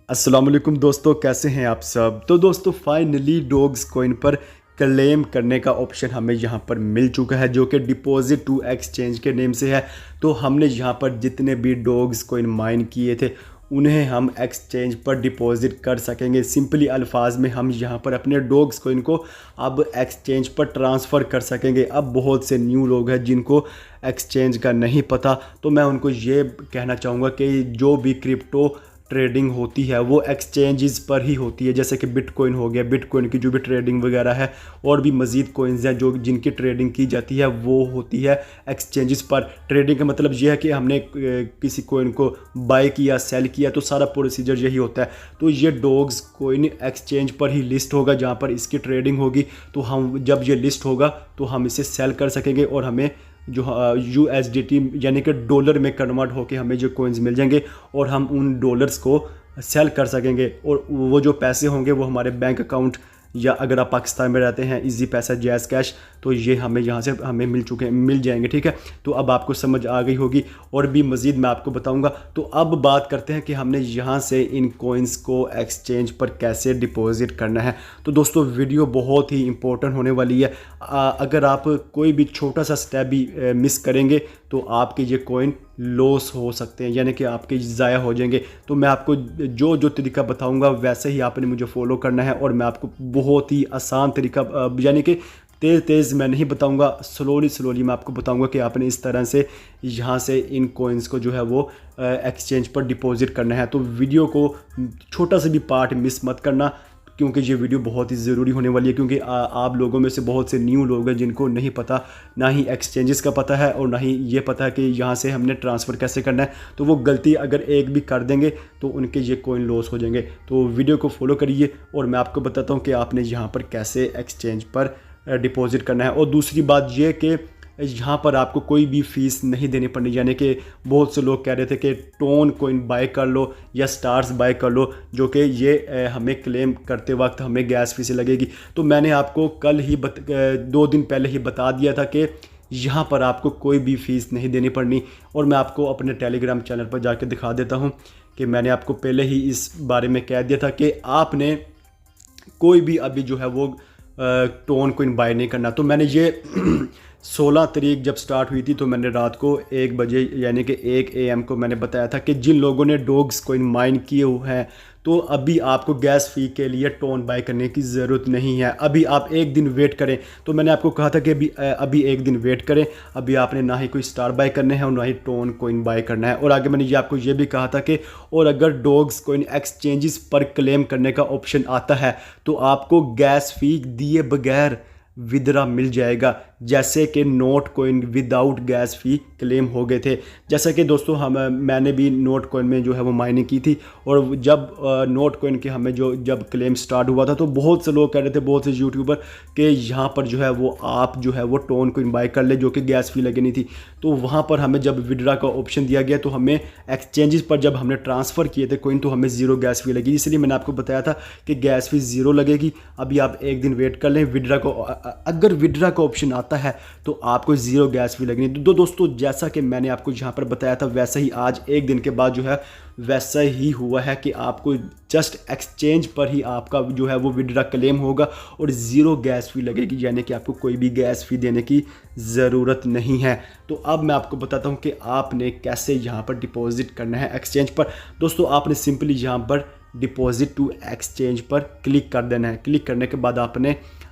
अस्सलाम वालेकुम दोस्तों, कैसे हैं आप सब। तो दोस्तों फाइनली डॉग्स कॉइन पर क्लेम करने का ऑप्शन हमें यहाँ पर मिल चुका है, जो कि डिपॉजिट टू एक्सचेंज के नेम से है। तो हमने यहाँ पर जितने भी डॉग्स कॉइन माइन किए थे उन्हें हम एक्सचेंज पर डिपॉजिट कर सकेंगे। सिंपली अल्फाज में हम यहाँ पर अपने डॉग्स कॉइन को अब एक्सचेंज पर ट्रांसफ़र कर सकेंगे। अब बहुत से न्यू लोग हैं जिनको एक्सचेंज का नहीं पता, तो मैं उनको ये कहना चाहूँगा कि जो भी क्रिप्टो ट्रेडिंग होती है वो एक्सचेंजेस पर ही होती है। जैसे कि बिटकॉइन हो गया, बिटकॉइन की जो भी ट्रेडिंग वगैरह है और भी मज़ीद कॉइन्स हैं जो जिनकी ट्रेडिंग की जाती है वो होती है एक्सचेंजेस पर। ट्रेडिंग का मतलब ये है कि हमने किसी कॉइन को बाय किया, सेल किया, तो सारा प्रोसीजर यही होता है। तो ये डॉग्स कॉइन एक्सचेंज पर ही लिस्ट होगा जहाँ पर इसकी ट्रेडिंग होगी। तो हम जब ये लिस्ट होगा तो हम इसे सेल कर सकेंगे और हमें जो USDT यानी कि डॉलर में कन्वर्ट होके हमें जो कॉइन्स मिल जाएंगे और हम उन डॉलर्स को सेल कर सकेंगे। और वो जो पैसे होंगे वो हमारे बैंक अकाउंट, या अगर आप पाकिस्तान में रहते हैं इजी पैसा, जैज़ कैश, तो ये हमें यहाँ से हमें मिल जाएंगे। ठीक है, तो अब आपको समझ आ गई होगी और भी मज़ीद मैं आपको बताऊँगा। तो अब बात करते हैं कि हमने यहाँ से इन कॉइन्स को एक्सचेंज पर कैसे डिपॉजिट करना है। तो दोस्तों वीडियो बहुत ही इंपॉर्टेंट होने वाली है। अगर आप कोई भी छोटा सा स्टेप भी मिस करेंगे तो आपके ये कॉइन लॉस हो सकते हैं, यानी कि आपके ज़ाया हो जाएंगे। तो मैं आपको जो जो तरीका बताऊंगा वैसे ही आपने मुझे फॉलो करना है और मैं आपको बहुत ही आसान तरीका यानी कि तेज़ मैं नहीं बताऊंगा, स्लोली मैं आपको बताऊंगा कि आपने इस तरह से यहाँ से इन कॉइन्स को जो है वो एक्सचेंज पर डिपॉजिट करना है। तो वीडियो को छोटा सा भी पार्ट मिस मत करना, क्योंकि ये वीडियो बहुत ही ज़रूरी होने वाली है। क्योंकि आप लोगों में से बहुत से न्यू लोग हैं जिनको नहीं पता, ना ही एक्सचेंजेस का पता है और ना ही ये पता है कि यहाँ से हमने ट्रांसफ़र कैसे करना है। तो वो गलती अगर एक भी कर देंगे तो उनके ये कॉइन लॉस हो जाएंगे। तो वीडियो को फॉलो करिए और मैं आपको बताता हूँ कि आपने यहाँ पर कैसे एक्सचेंज पर डिपॉजिट करना है। और दूसरी बात ये कि यहाँ पर आपको कोई भी फ़ीस नहीं देनी पड़नी, यानी कि बहुत से लोग कह रहे थे कि टोन कॉइन बाय कर लो या स्टार्स बाय कर लो, जो कि ये हमें क्लेम करते वक्त हमें गैस फीस लगेगी। तो मैंने आपको कल ही 2 दिन पहले ही बता दिया था कि यहाँ पर आपको कोई भी फ़ीस नहीं देनी पड़नी। और मैं आपको अपने टेलीग्राम चैनल पर जाकर दिखा देता हूँ कि मैंने आपको पहले ही इस बारे में कह दिया था कि आपने कोई भी अभी जो है वो टोन कॉइन बाय नहीं करना। तो मैंने ये 16 तारीख जब स्टार्ट हुई थी तो मैंने रात को 1 बजे यानी कि 1 AM को मैंने बताया था कि जिन लोगों ने डॉग्स कॉइन माइन किए हुए हैं तो अभी आपको गैस फी के लिए टोन बाय करने की ज़रूरत नहीं है। अभी आप 1 दिन वेट करें। तो मैंने आपको कहा था कि अभी 1 दिन वेट करें। अभी आपने ना ही कोई स्टार बाय करने हैं और ना ही टोन कॉइन बाय करना है। और आगे मैंने ये आपको ये भी कहा था कि और अगर डॉग्स कॉइन एक्सचेंजेस पर क्लेम करने का ऑप्शन आता है तो आपको गैस फी दिए बगैर विदड्रॉ मिल जाएगा, जैसे कि नोट कॉइन विदाउट गैस फी क्लेम हो गए थे। जैसा कि दोस्तों मैंने भी नोट कॉइन में जो है वो माइनिंग की थी और जब नोट कॉइन के हमें जब क्लेम स्टार्ट हुआ था तो बहुत से लोग कह रहे थे, बहुत से यूट्यूबर, कि यहाँ पर जो है वो आप जो है वो टोन कॉइन बाय कर ले जो कि गैस फी लगी नहीं थी। तो वहाँ पर हमें जब विदड्रॉ का ऑप्शन दिया गया तो हमें एक्सचेंजेस पर जब हमने ट्रांसफ़र किए थे कॉइन तो हमें 0 गैस फी लगी। इसलिए मैंने आपको बताया था कि गैस फी 0 लगेगी। अभी आप 1 दिन वेट कर लें। विदड्रॉ को अगर विदड्रॉ का ऑप्शन आता है तो आपको 0 गैस फी लगनी। तो दोस्तों जैसा कि मैंने आपको यहाँ पर बताया था वैसा ही आज 1 दिन के बाद जो है वैसा ही हुआ है कि आपको जस्ट एक्सचेंज पर ही आपका जो है वो विदड्रॉ क्लेम होगा और 0 गैस फी लगेगी, यानी कि आपको कोई भी गैस फी देने की ज़रूरत नहीं है। तो अब मैं आपको बताता हूँ कि आपने कैसे यहाँ पर डिपॉजिट करना है एक्सचेंज पर। दोस्तों आपने सिंपली यहाँ पर डिपॉजिट टू एक्सचेंज पर क्लिक कर देना है। क्लिक करने के बाद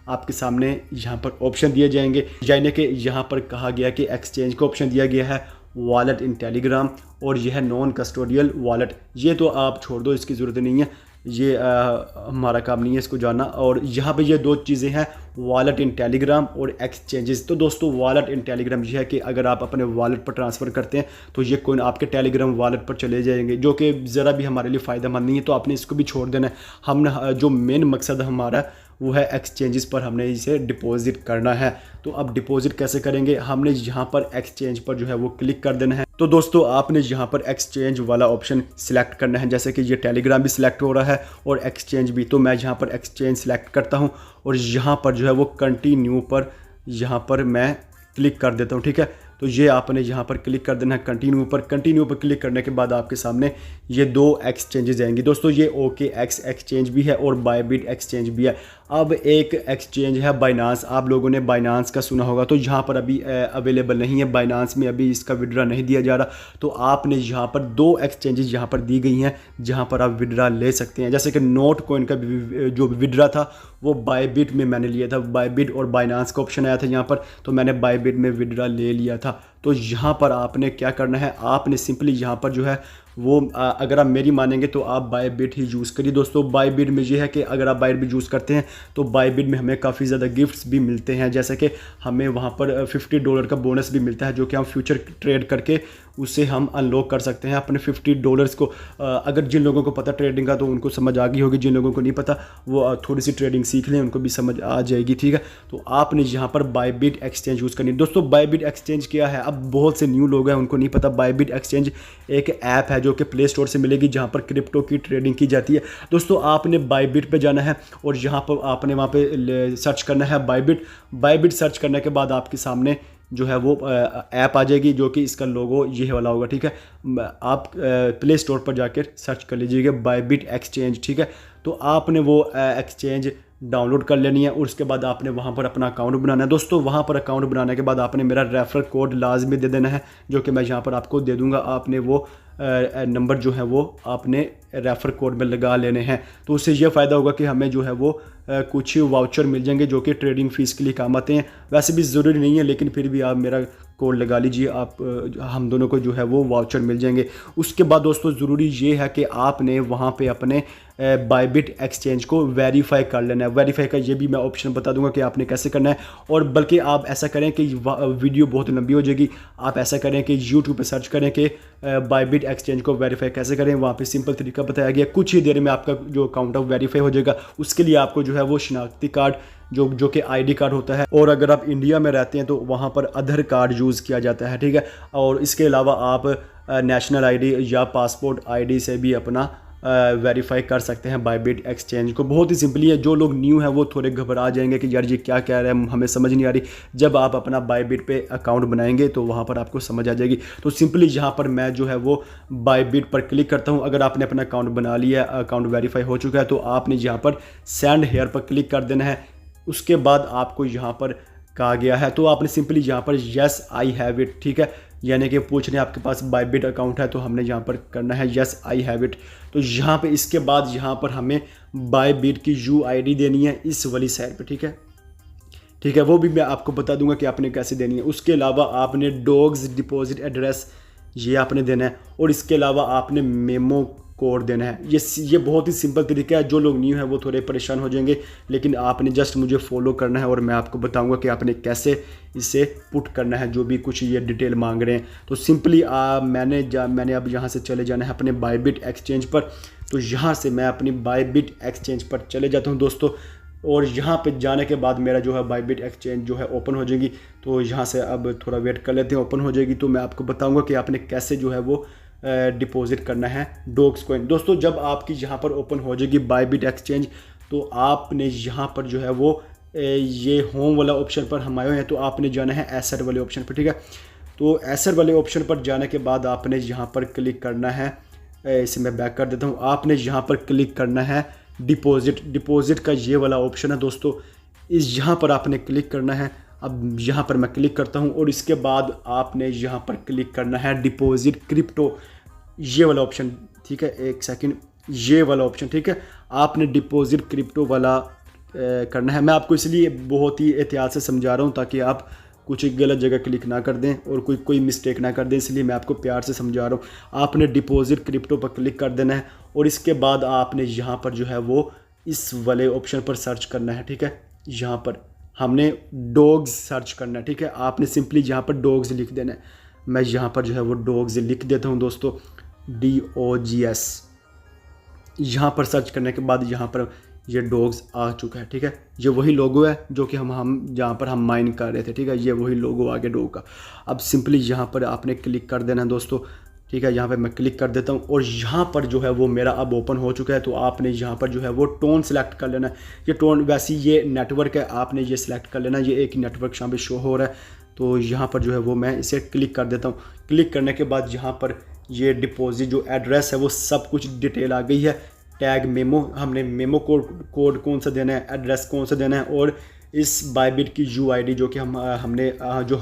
आपके सामने यहाँ पर ऑप्शन दिए जाएंगे, यानी कि यहाँ पर कहा गया कि एक्सचेंज का ऑप्शन दिया गया है वॉलेट इन टेलीग्राम और यह है नॉन कस्टोडियल वॉलेट। ये तो आप छोड़ दो, इसकी ज़रूरत नहीं है, ये हमारा काम नहीं है इसको जानना। और यहाँ पे ये 2 चीज़ें हैं, वॉलेट इन टेलीग्राम और एक्सचेंजेस। तो दोस्तों वॉलेट इन टेलीग्राम ये है कि अगर आप अपने वॉलेट पर ट्रांसफ़र करते हैं तो ये कॉइन आपके टेलीग्राम वॉलेट पर चले जाएंगे, जो कि ज़रा भी हमारे लिए फ़ायदेमंद नहीं है। तो आपने इसको भी छोड़ देना है। हमने जो मेन मकसद हमारा वो है एक्सचेंजेस पर हमने इसे डिपॉजिट करना है। तो अब डिपॉजिट कैसे करेंगे, हमने यहाँ पर एक्सचेंज पर जो है वो क्लिक कर देना है। तो दोस्तों आपने यहाँ पर एक्सचेंज वाला ऑप्शन सिलेक्ट करना है, जैसे कि ये टेलीग्राम भी सिलेक्ट हो रहा है और एक्सचेंज भी। तो मैं यहाँ पर एक्सचेंज सिलेक्ट करता हूँ और यहाँ पर जो है वो कंटिन्यू पर यहाँ पर मैं क्लिक कर देता हूँ। ठीक है, तो ये आपने यहाँ पर क्लिक कर देना है कंटिन्यू पर। कंटिन्यू पर क्लिक करने के बाद आपके सामने ये 2 एक्सचेंजेस आएंगी दोस्तों। ये OKX एक्सचेंज भी है और बायबिट एक्सचेंज भी है। अब एक एक्सचेंज है बाइनांस, आप लोगों ने बाइनांस का सुना होगा, तो यहाँ पर अभी अवेलेबल नहीं है, बाइनांस में अभी इसका विड्रा नहीं दिया जा रहा। तो आपने यहाँ पर 2 एक्सचेंजेस यहाँ पर दी गई हैं जहाँ पर आप विड्रा ले सकते हैं। जैसे कि नोट कॉइन का जो विड्रा था वो बायबिट में मैंने लिया था, बायबिट और बाइनांस का ऑप्शन आया था यहाँ पर, तो मैंने बायबिट में विड्रा ले लिया था। तो यहाँ पर आपने क्या करना है, आपने सिंपली यहाँ पर जो है वो अगर आप मेरी मानेंगे तो आप बायबिट ही यूज़ करिए दोस्तों। बायबिट में ये है कि अगर आप बायबिट यूज़ करते हैं तो बायबिट में हमें काफ़ी ज़्यादा गिफ्ट्स भी मिलते हैं, जैसे कि हमें वहाँ पर $50 का बोनस भी मिलता है जो कि हम फ्यूचर ट्रेड करके उससे हम अनलॉक कर सकते हैं अपने $50 को। अगर जिन लोगों को पता ट्रेडिंग का तो उनको समझ आ गई होगी, जिन लोगों को नहीं पता वो थोड़ी सी ट्रेडिंग सीख लें, उनको भी समझ आ जाएगी, ठीक है। तो आपने यहाँ पर बायबिट एक्सचेंज यूज़ करनी है दोस्तों। बायबिट एक्सचेंज क्या है, अब बहुत से न्यू लोग हैं उनको नहीं पता। बायबिट एक्सचेंज एक ऐप है जो कि प्ले स्टोर से मिलेगी जहाँ पर क्रिप्टो की ट्रेडिंग की जाती है दोस्तों। आपने बायबिट पे जाना है और यहाँ पर आपने वहाँ पे सर्च करना है बायबिट। बायबिट सर्च करने के बाद आपके सामने जो है वो ऐप आ जाएगी जो कि इसका लोगो ये वाला होगा, ठीक है। आप प्ले स्टोर पर जाकर सर्च कर लीजिएगा बायबिट एक्सचेंज, ठीक है। तो आपने वो एक्सचेंज डाउनलोड कर लेनी है और उसके बाद आपने वहाँ पर अपना अकाउंट बनाना है दोस्तों। वहाँ पर अकाउंट बनाने के बाद आपने मेरा रेफरल कोड लाजमी दे देना है जो कि मैं यहाँ पर आपको दे दूँगा। आपने वो नंबर जो है वो आपने रेफर कोड में लगा लेने हैं, तो उससे ये फ़ायदा होगा कि हमें जो है वो कुछ वाउचर मिल जाएंगे जो कि ट्रेडिंग फ़ीस के लिए काम आते हैं। वैसे भी ज़रूरी नहीं है लेकिन फिर भी आप मेरा कोड लगा लीजिए, आप हम दोनों को जो है वो वाउचर मिल जाएंगे। उसके बाद दोस्तों ज़रूरी ये है कि आपने वहाँ पे अपने बायबिट एक्सचेंज को वेरीफाई कर लेना है। वेरीफाई का ये भी मैं ऑप्शन बता दूंगा कि आपने कैसे करना है। और बल्कि आप ऐसा करें कि वीडियो बहुत लंबी हो जाएगी, आप ऐसा करें कि यूट्यूब पे सर्च करें कि बायबिट एक्सचेंज को वेरीफाई कैसे करें। वहाँ पे सिंपल तरीका बताया गया, कुछ ही देर में आपका जो अकाउंट है वेरीफाई हो जाएगा। उसके लिए आपको जो है वो शनाख्ती कार्ड जो कि ID कार्ड होता है, और अगर आप इंडिया में रहते हैं तो वहाँ पर आधार कार्ड यूज़ किया जाता है, ठीक है। और इसके अलावा आप नेशनल ID या पासपोर्ट ID से भी अपना वेरीफाई कर सकते हैं बायबिट एक्सचेंज को। बहुत ही सिंपली है। जो लोग न्यू हैं वो थोड़े घबरा जाएंगे कि यार ये क्या कह रहे हैं, हमें समझ नहीं आ रही। जब आप अपना बायबिट पे अकाउंट बनाएंगे तो वहाँ पर आपको समझ आ जाएगी। तो सिंपली यहाँ पर मैं जो है वो बायबिट पर क्लिक करता हूँ। अगर आपने अपना अकाउंट बना लिया है, अकाउंट वेरीफाई हो चुका है, तो आपने यहाँ पर सेंड हेयर पर क्लिक कर देना है। उसके बाद आपको यहाँ पर कहा गया है तो आपने सिंपली यहाँ पर यस आई हैव इट, ठीक है, यानी कि पूछ रहे हैं आपके पास बायबिट अकाउंट है, तो हमने यहाँ पर करना है यस आई हैव इट। तो यहाँ पे इसके बाद यहाँ पर हमें बायबिट की UID देनी है इस वाली साइड पे, ठीक है, ठीक है। वो भी मैं आपको बता दूंगा कि आपने कैसे देनी है। उसके अलावा आपने डॉग्स डिपॉजिट एड्रेस ये आपने देना है, और इसके अलावा आपने मेमो कोड देना है। ये बहुत ही सिंपल तरीका है। जो लोग न्यू हैं वो थोड़े परेशान हो जाएंगे, लेकिन आपने जस्ट मुझे फॉलो करना है और मैं आपको बताऊंगा कि आपने कैसे इसे पुट करना है, जो भी कुछ ये डिटेल मांग रहे हैं। तो सिंपली मैंने अब यहाँ से चले जाना है अपने बायबिट एक्सचेंज पर। तो यहाँ से मैं अपनी बायबिट एक्सचेंज पर चले जाता हूँ दोस्तों, और यहाँ पे जाने के बाद मेरा जो है बायबिट एक्सचेंज जो है ओपन हो जाएगी। तो यहाँ से अब थोड़ा वेट कर लेते हैं, ओपन हो जाएगी तो मैं आपको बताऊँगा कि आपने कैसे जो है वो डिपॉजिट करना है डॉग्स कॉइन। दोस्तों जब आपकी यहाँ पर ओपन हो जाएगी बायबिट एक्सचेंज, तो आपने यहाँ पर जो है वो ये होम वाला ऑप्शन पर हम आए हुए हैं, तो आपने जाना है एसेट वाले ऑप्शन पर, ठीक है। तो एसेट वाले ऑप्शन पर जाने के बाद आपने यहाँ पर क्लिक करना है, इसे मैं बैक कर देता हूँ। आपने यहाँ पर क्लिक करना है डिपॉजिट का ये वाला ऑप्शन है दोस्तों, इस यहाँ पर आपने क्लिक करना है। अब यहाँ पर मैं क्लिक करता हूँ और इसके बाद आपने यहाँ पर क्लिक करना है डिपॉजिट क्रिप्टो ये वाला ऑप्शन, ठीक है, एक सेकंड, ये वाला ऑप्शन, ठीक है। आपने डिपॉजिट क्रिप्टो वाला करना है। मैं आपको इसलिए बहुत ही एहतियात से समझा रहा हूँ ताकि आप कुछ गलत जगह क्लिक ना कर दें और कोई मिस्टेक ना कर दें, इसलिए मैं आपको प्यार से समझा रहा हूँ। आपने डिपॉजिट क्रिप्टो पर क्लिक कर देना है और इसके बाद आपने यहाँ पर जो है वो इस वाले ऑप्शन पर सर्च करना है, ठीक है। यहाँ पर हमने डॉग्स सर्च करना है, ठीक है। आपने सिंपली यहाँ पर डॉग्स लिख देना है। मैं यहाँ पर जो है वो डॉग्स लिख देता हूँ दोस्तों, DOGS। यहाँ पर सर्च करने के बाद यहाँ पर ये डॉग्स आ चुका है, ठीक है। ये वही लोगो है जो कि हम जहाँ पर हम माइन कर रहे थे, ठीक है। ये वही लोगो आ गया डॉग का। अब सिंपली यहाँ पर आपने क्लिक कर देना है दोस्तों, ठीक है। यहाँ पे मैं क्लिक कर देता हूँ और यहाँ पर जो है वो मेरा अब ओपन हो चुका है। तो आपने यहाँ पर जो है वो टोन सेलेक्ट कर लेना है। ये टोन वैसे ये नेटवर्क है, आपने ये सिलेक्ट कर लेना। ये एक नेटवर्क यहाँ पे शो हो रहा है, तो यहाँ पर जो है वो मैं इसे क्लिक कर देता हूँ। क्लिक करने के बाद यहाँ पर ये डिपॉजिट जो एड्रेस है वो सब कुछ डिटेल आ गई है। टैग मेमो, हमने मेमो कोड कौन सा देना है, एड्रेस कौन सा देना है, और इस बायबिट की UID जो कि हमने जो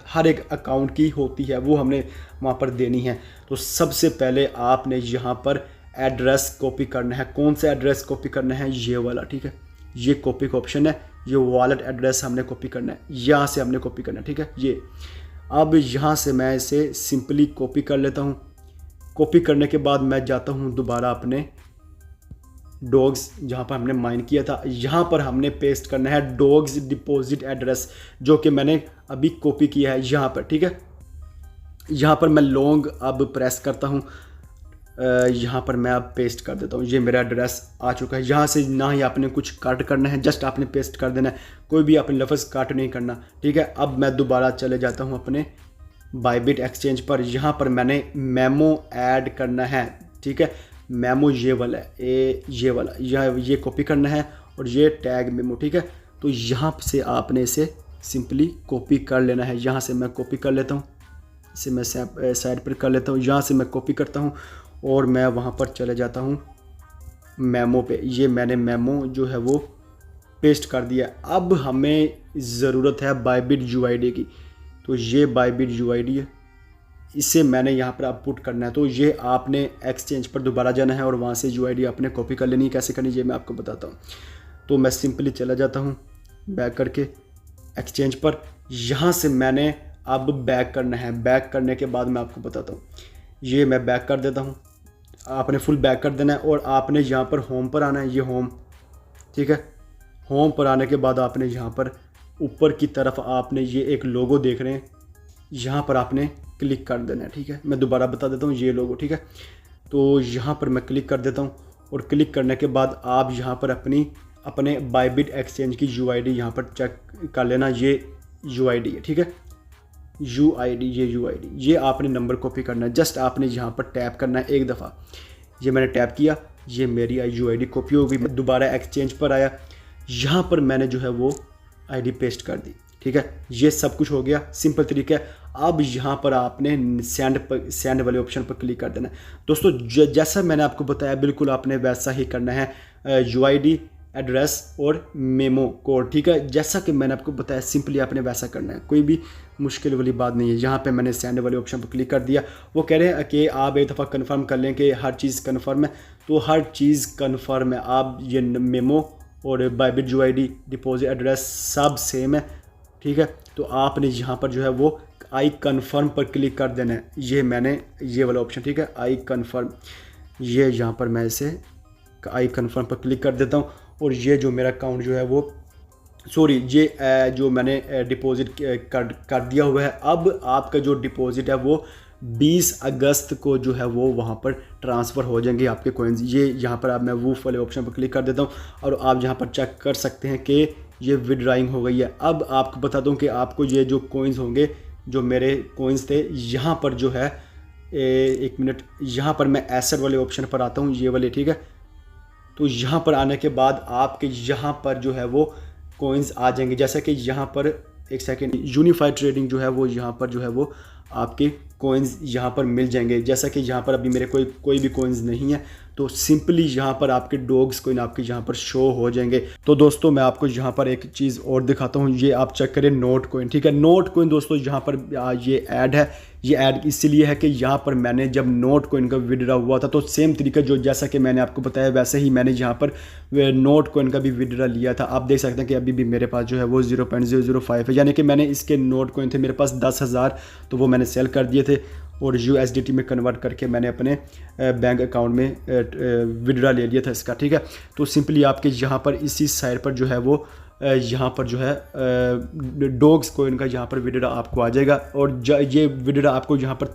हर एक अकाउंट की होती है वो हमने वहाँ पर देनी है। तो सबसे पहले आपने यहाँ पर एड्रेस कॉपी करना है। कौन सा एड्रेस कॉपी करना है? ये वाला, ठीक है। ये कॉपी का ऑप्शन है, ये वॉलेट एड्रेस हमने कॉपी करना है, यहाँ से हमने कॉपी करना है, ठीक है। ये अब यहाँ से मैं इसे सिंपली कॉपी कर लेता हूँ। कॉपी करने के बाद मैं जाता हूँ दोबारा अपने डॉग्स जहाँ पर हमने माइन किया था, यहाँ पर हमने पेस्ट करना है डॉग्स डिपॉजिट एड्रेस जो कि मैंने अभी कॉपी किया है यहाँ पर, ठीक है। यहाँ पर मैं लॉन्ग अब प्रेस करता हूँ, यहाँ पर मैं अब पेस्ट कर देता हूँ। ये मेरा एड्रेस आ चुका है। यहाँ से ना ही आपने कुछ काट करना है, जस्ट आपने पेस्ट कर देना है, कोई भी आपने लफ्ज़ काट नहीं करना, ठीक है। अब मैं दोबारा चले जाता हूँ अपने बायबिट एक्सचेंज पर। यहाँ पर मैंने मेमो ऐड करना है, ठीक है। मेमो ये वाला है, ये वाला ये कॉपी करना है, और ये टैग मेमो, ठीक है। तो यहाँ से आपने इसे सिंपली कॉपी कर लेना है। यहाँ से मैं कॉपी कर लेता हूँ, इसे मैं साइड पर कर लेता हूँ। यहाँ से मैं कॉपी करता हूँ और मैं वहाँ पर चले जाता हूँ मेमो पे। ये मैंने मेमो जो है वो पेस्ट कर दिया। अब हमें ज़रूरत है बायबिट UID की, तो ये बायबिट UID है, इसे मैंने यहाँ पर आप पुट करना है। तो ये आपने एक्सचेंज पर दोबारा जाना है और वहाँ से UID आपने कॉपी कर लेनी है। कैसे करनी ये मैं आपको बताता हूँ। तो मैं सिंपली चला जाता हूँ बैक करके एक्सचेंज पर। यहाँ से मैंने अब बैक करना है। बैक करने के बाद मैं आपको बताता हूँ। ये मैं बैक कर देता हूँ, आपने फुल बैक कर देना है और आपने यहाँ पर होम पर आना है। ये होम, ठीक है। होम पर आने के बाद आपने यहाँ पर ऊपर की तरफ आपने ये एक लोगो देख रहे हैं, यहाँ पर आपने क्लिक कर देना है, ठीक है। मैं दोबारा बता देता हूँ, ये लोगो, ठीक है। तो यहाँ पर मैं क्लिक कर देता हूँ और क्लिक करने के बाद आप यहाँ पर अपने बायबिट एक्सचेंज की UID यहाँ पर चेक कर लेना। ये UID है, ठीक है। UID, ये UID, ये आपने नंबर कॉपी करना है। जस्ट आपने यहाँ पर टैप करना है एक दफ़ा। ये मैंने टैप किया, ये मेरी UID कॉपी हो गई। मैं दोबारा एक्सचेंज पर आया, यहाँ पर मैंने जो है वो ID पेस्ट कर दी, ठीक है। ये सब कुछ हो गया, सिंपल तरीका है। अब यहाँ पर आपने सेंड वाले ऑप्शन पर क्लिक कर देना है। दोस्तों जैसा मैंने आपको बताया बिल्कुल आपने वैसा ही करना है। UID, एड्रेस और मेमो कोड, ठीक है। जैसा कि मैंने आपको बताया सिंपली आपने वैसा करना है, कोई भी मुश्किल वाली बात नहीं है। यहाँ पे मैंने सेंड वाले ऑप्शन पर क्लिक कर दिया। वो कह रहे हैं कि आप एक दफ़ा कंफर्म कर लें कि हर चीज़ कंफर्म है, तो हर चीज़ कंफर्म है। आप ये मेमो और बायबिट UID डिपॉजिट एड्रेस सब सेम है, ठीक है। तो आपने यहाँ पर जो है वो आई कन्फर्म पर क्लिक कर देना है। ये मैंने ये वाला ऑप्शन, ठीक है, आई कन्फर्म, ये यहाँ पर मैं इसे आई कन्फर्म पर क्लिक कर देता हूँ। और ये जो मेरा अकाउंट जो है वो ये जो मैंने डिपॉजिट कर दिया हुआ है। अब आपका जो डिपॉजिट है वो 20 अगस्त को जो है वो वहाँ पर ट्रांसफ़र हो जाएंगे आपके कॉइन्स। ये यहाँ पर आप मैं वूफ वाले ऑप्शन पर क्लिक कर देता हूँ और आप यहाँ पर चेक कर सकते हैं कि ये विड्राइंग हो गई है। अब आपको बता दूँ कि आपको ये जो कॉइन्स होंगे, जो मेरे कॉइन्स थे, यहाँ पर जो है एक मिनट, यहाँ पर मैं एसेट वाले ऑप्शन पर आता हूँ, ये वाले, ठीक है। तो यहाँ पर आने के बाद आपके यहाँ पर जो है वो कॉइन्स आ जाएंगे। जैसा कि यहाँ पर एक सेकेंड, यूनिफाइड ट्रेडिंग जो है वो यहाँ पर जो है वो आपके कॉइन्स यहाँ पर मिल जाएंगे। जैसा कि यहाँ पर अभी मेरे कोई भी कॉइन्स नहीं है, तो सिंपली यहाँ पर आपके डॉग्स कॉइन आपके यहाँ पर शो हो जाएंगे। तो दोस्तों मैं आपको यहाँ पर एक चीज़ और दिखाता हूँ, ये आप चेक करें नोट कॉइन, ठीक है। नोट कॉइन दोस्तों यहाँ पर ये ऐड है, ये ऐड इसलिए है कि यहाँ पर मैंने जब नोट कॉइन का विड्रा हुआ था तो सेम तरीका जो जैसा कि मैंने आपको बताया वैसे ही मैंने यहाँ पर नोट कॉइन का भी विड्रा लिया था। आप देख सकते हैं कि अभी भी मेरे पास जो है वो 0.005 है, यानी कि मैंने इसके नोट कॉइन थे मेरे पास 10,000, तो वो मैंने सेल कर दिए थे और USDT में कन्वर्ट करके मैंने अपने बैंक अकाउंट में विड्रा ले लिया था इसका, ठीक है। तो सिंपली आपके यहाँ पर इसी साइड पर जो है वो यहाँ पर जो है डॉग्स कॉइन का यहाँ पर विड्रा आपको आ जाएगा। और ये विड्रा आपको यहाँ पर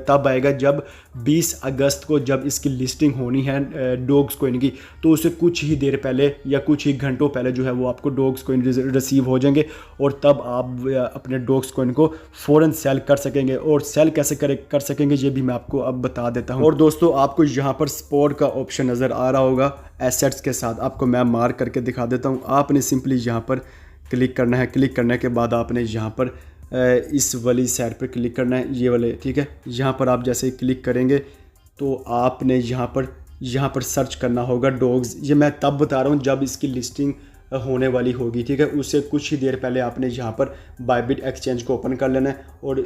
तब आएगा जब 20 अगस्त को जब इसकी लिस्टिंग होनी है डॉग्स कॉइन की, तो उससे कुछ ही देर पहले या कुछ ही घंटों पहले जो है वो आपको डॉग्स कॉइन रिसीव हो जाएंगे और तब आप अपने डॉग्स कॉइन को फ़ौरन सेल कर सकेंगे। और सेल कैसे कर सकेंगे ये भी मैं आपको अब बता देता हूँ। और दोस्तों आपको यहाँ पर स्पॉट का ऑप्शन नज़र आ रहा होगा एसेट्स के साथ, आपको मैं मार्क करके दिखा देता हूँ। आपने सिंपली यहाँ पर क्लिक करना है। क्लिक करने के बाद आपने यहाँ पर इस वाली साइड पर क्लिक करना है, ये वाले, ठीक है। यहाँ पर आप जैसे ही क्लिक करेंगे तो आपने यहाँ पर सर्च करना होगा डॉग्स। ये मैं तब बता रहा हूँ जब इसकी लिस्टिंग होने वाली होगी, ठीक है। उससे कुछ ही देर पहले आपने यहाँ पर बायबिट एक्सचेंज को ओपन कर लेना है और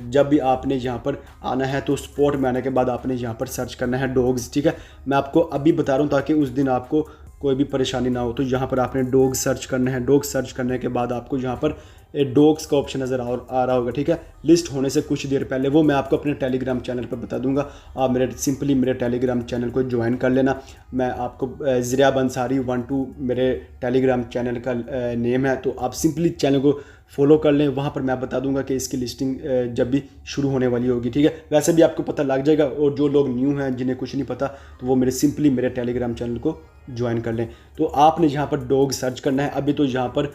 जब भी आपने यहाँ पर आना है तो स्पॉट में आने के बाद आपने यहाँ पर सर्च करना है डॉग्स, ठीक है। मैं आपको अभी बता रहा हूँ ताकि उस दिन आपको कोई भी परेशानी ना हो। तो यहाँ पर आपने डॉग सर्च करना है। डॉग सर्च करने के बाद आपको यहाँ पर डॉग्स का ऑप्शन नज़र आ रहा होगा, ठीक है। लिस्ट होने से कुछ देर पहले, वो मैं आपको अपने टेलीग्राम चैनल पर बता दूंगा। आप मेरे टेलीग्राम चैनल को ज्वाइन कर लेना। मैं आपको ज़ियाब अंसारी 12 मेरे टेलीग्राम चैनल का नेम है, तो आप सिंपली चैनल को फॉलो कर लें। वहाँ पर मैं बता दूंगा कि इसकी लिस्टिंग जब भी शुरू होने वाली होगी, ठीक है। वैसे भी आपको पता लग जाएगा, और जो लोग न्यू हैं जिन्हें कुछ नहीं पता तो वो मेरे टेलीग्राम चैनल को ज्वाइन कर लें। तो आपने यहाँ पर डॉग सर्च करना है। अभी तो यहाँ पर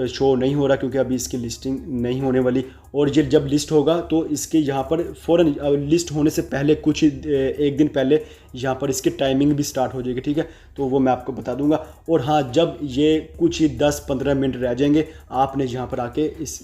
शो नहीं हो रहा क्योंकि अभी इसकी लिस्टिंग नहीं होने वाली, और ये जब लिस्ट होगा तो इसके यहाँ पर फ़ौरन लिस्ट होने से पहले कुछ एक दिन पहले यहाँ पर इसकी टाइमिंग भी स्टार्ट हो जाएगी, ठीक है। तो वो मैं आपको बता दूंगा। और हाँ, जब ये कुछ ही 10-15 मिनट रह जाएंगे आपने यहाँ पर आके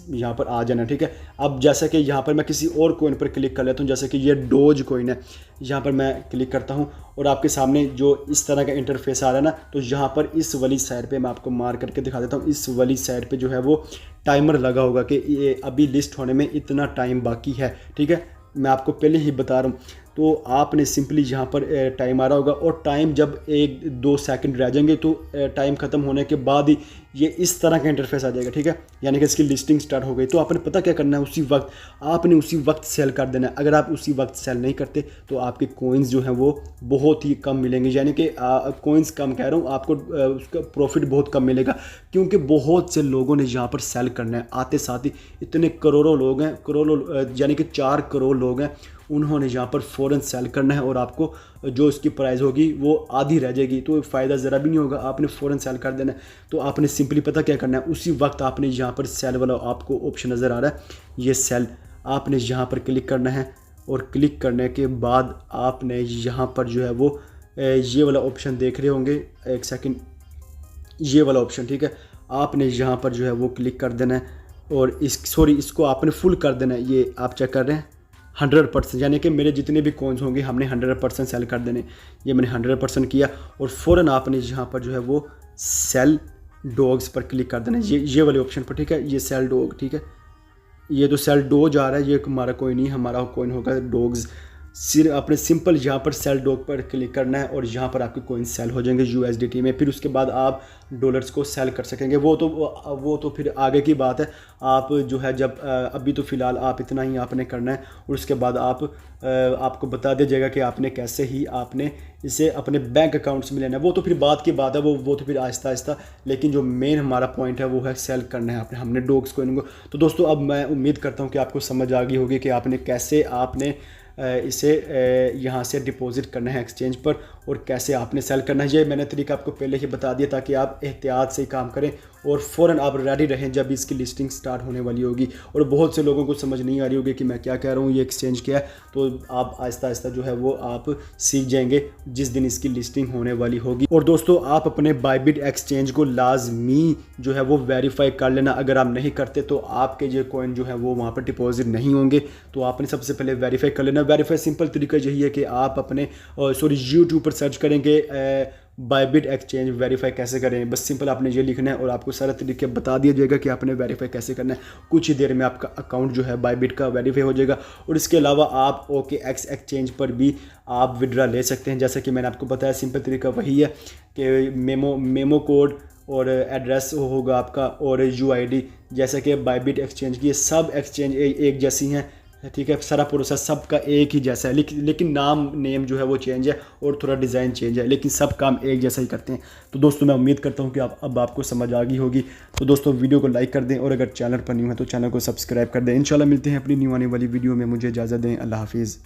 यहाँ पर आ जाना, ठीक है। अब जैसा कि यहाँ पर मैं किसी और कोइन पर क्लिक कर लेता हूँ, जैसे कि ये डोज कोइन है, यहाँ पर मैं क्लिक करता हूँ और आपके सामने जो इस तरह का इंटरफेस आ रहा है ना, तो यहाँ पर इस वाली साइड पे मैं आपको मार्क करके दिखा देता हूँ। इस वाली साइड पे जो है वो टाइमर लगा होगा कि ये अभी लिस्ट होने में इतना टाइम बाकी है, ठीक है। मैं आपको पहले ही बता रहा हूँ। तो आपने सिंपली यहाँ पर टाइम आ रहा होगा, और टाइम जब 1-2 सेकंड रह जाएंगे तो टाइम ख़त्म होने के बाद ही ये इस तरह का इंटरफेस आ जाएगा, ठीक है। यानी कि इसकी लिस्टिंग स्टार्ट हो गई। तो आपने पता क्या करना है, उसी वक्त सेल कर देना है। अगर आप उसी वक्त सेल नहीं करते तो आपके कोइंस जो हैं वो बहुत ही कम मिलेंगे। यानी कि कोइंस कम कह रहा हूँ, आपको उसका प्रॉफिट बहुत कम मिलेगा, क्योंकि बहुत से लोगों ने यहाँ पर सेल करना है। आते साथ ही इतने करोड़ों लोग हैं, यानी कि 4 करोड़ लोग हैं, उन्होंने यहाँ पर फ़ौरन सेल करना है और आपको जो इसकी प्राइस होगी वो आधी रह जाएगी, तो फ़ायदा ज़रा भी नहीं होगा। आपने फ़ौरन सेल कर देना है। तो आपने सिंपली पता क्या करना है, उसी वक्त आपने यहाँ पर सेल वाला आपको ऑप्शन नज़र आ रहा है, ये सेल, आपने यहाँ पर क्लिक करना है। और क्लिक करने के बाद आपने यहाँ पर जो है वो ये वाला ऑप्शन देख रहे होंगे, एक सेकेंड, ये वाला ऑप्शन, ठीक है। आपने यहाँ पर जो है वो क्लिक कर देना है और इसको आपने फुल कर देना है। ये आप चेक कर रहे हैं 100%, यानी कि मेरे जितने भी कॉइन्स होंगे हमने 100% सेल कर देने। ये मैंने 100% किया और फ़ौरन आपने यहाँ पर जो है वो सेल डॉग्स पर क्लिक कर देना, ये वाले ऑप्शन पर, ठीक है। ये सेल डॉग, ठीक है। ये तो सेल डॉज आ रहा है, ये हमारा कोइन नहीं, हमारा कोइन होगा डॉग्स। सिर्फ आपने सिंपल यहाँ पर सेल डॉग पर क्लिक करना है और यहाँ पर आपके कोइन सेल हो जाएंगे USDT में। फिर उसके बाद आप डॉलर्स को सेल कर सकेंगे। वो तो फिर आगे की बात है। आप जो है जब अभी तो फ़िलहाल आप इतना ही आपने करना है, और उसके बाद आपको बता दिया जाएगा कि आपने कैसे ही आपने इसे अपने बैंक अकाउंट्स में लेना है। वो तो फिर बात की बात है, वो तो फिर आहिस्ता आहिस्ता। लेकिन जो मेन हमारा पॉइंट है वो है सेल करना है हमने डॉग्स कोइन को। तो दोस्तों, अब मैं उम्मीद करता हूँ कि आपको समझ आ गई होगी कि आपने कैसे इसे यहाँ से डिपॉजिट करना है एक्सचेंज पर, और कैसे आपने सेल करना है। ये मैंने तरीका आपको पहले ही बता दिया ताकि आप एहतियात से काम करें और फ़ौरन आप रेडी रहें जब इसकी लिस्टिंग स्टार्ट होने वाली होगी। और बहुत से लोगों को समझ नहीं आ रही होगी कि मैं क्या कह रहा हूँ, ये एक्सचेंज क्या है। तो आप आहिस्ता आहिस्ता जो है वो आप सीख जाएंगे जिस दिन इसकी लिस्टिंग होने वाली होगी। और दोस्तों, आप अपने बायबिट एक्सचेंज को लाजमी जो है वो वेरीफाई कर लेना। अगर आप नहीं करते तो आपके जो कॉइन जो है वो वहाँ पर डिपॉजिट नहीं होंगे। तो आपने सबसे पहले वेरीफाई कर लेना। वेरीफाई सिंपल तरीका यही है कि आप अपने यूट्यूब पर सर्च करेंगे बायबिट एक्सचेंज वेरीफाई कैसे करें। बस सिंपल आपने ये लिखना है और आपको सारा तरीके बता दिया जाएगा कि आपने वेरीफाई कैसे करना है। कुछ ही देर में आपका अकाउंट जो है बायबिट का वेरीफाई हो जाएगा। और इसके अलावा आप OKX एक्सचेंज पर भी आप विड्रा ले सकते हैं। जैसे कि मैंने आपको बताया, सिंपल तरीका वही है कि मेमो कोड और एड्रेस होगा आपका और UID। जैसे कि बायबिट एक्सचेंज की सब एक्सचेंज एक जैसी हैं, ठीक है। सारा प्रोसेस सबका एक ही जैसा है, लेकिन नेम जो है वो चेंज है और थोड़ा डिज़ाइन चेंज है, लेकिन सब काम एक जैसा ही करते हैं। तो दोस्तों, मैं उम्मीद करता हूँ कि अब आपको समझ आ गई होगी। तो दोस्तों, वीडियो को लाइक कर दें और अगर चैनल पर न्यू है तो चैनल को सब्सक्राइब कर दें। इंशाल्लाह मिलते हैं अपनी न्यू आने वाली वीडियो में। मुझे इजाज़त दें। अल्लाह हाफिज़।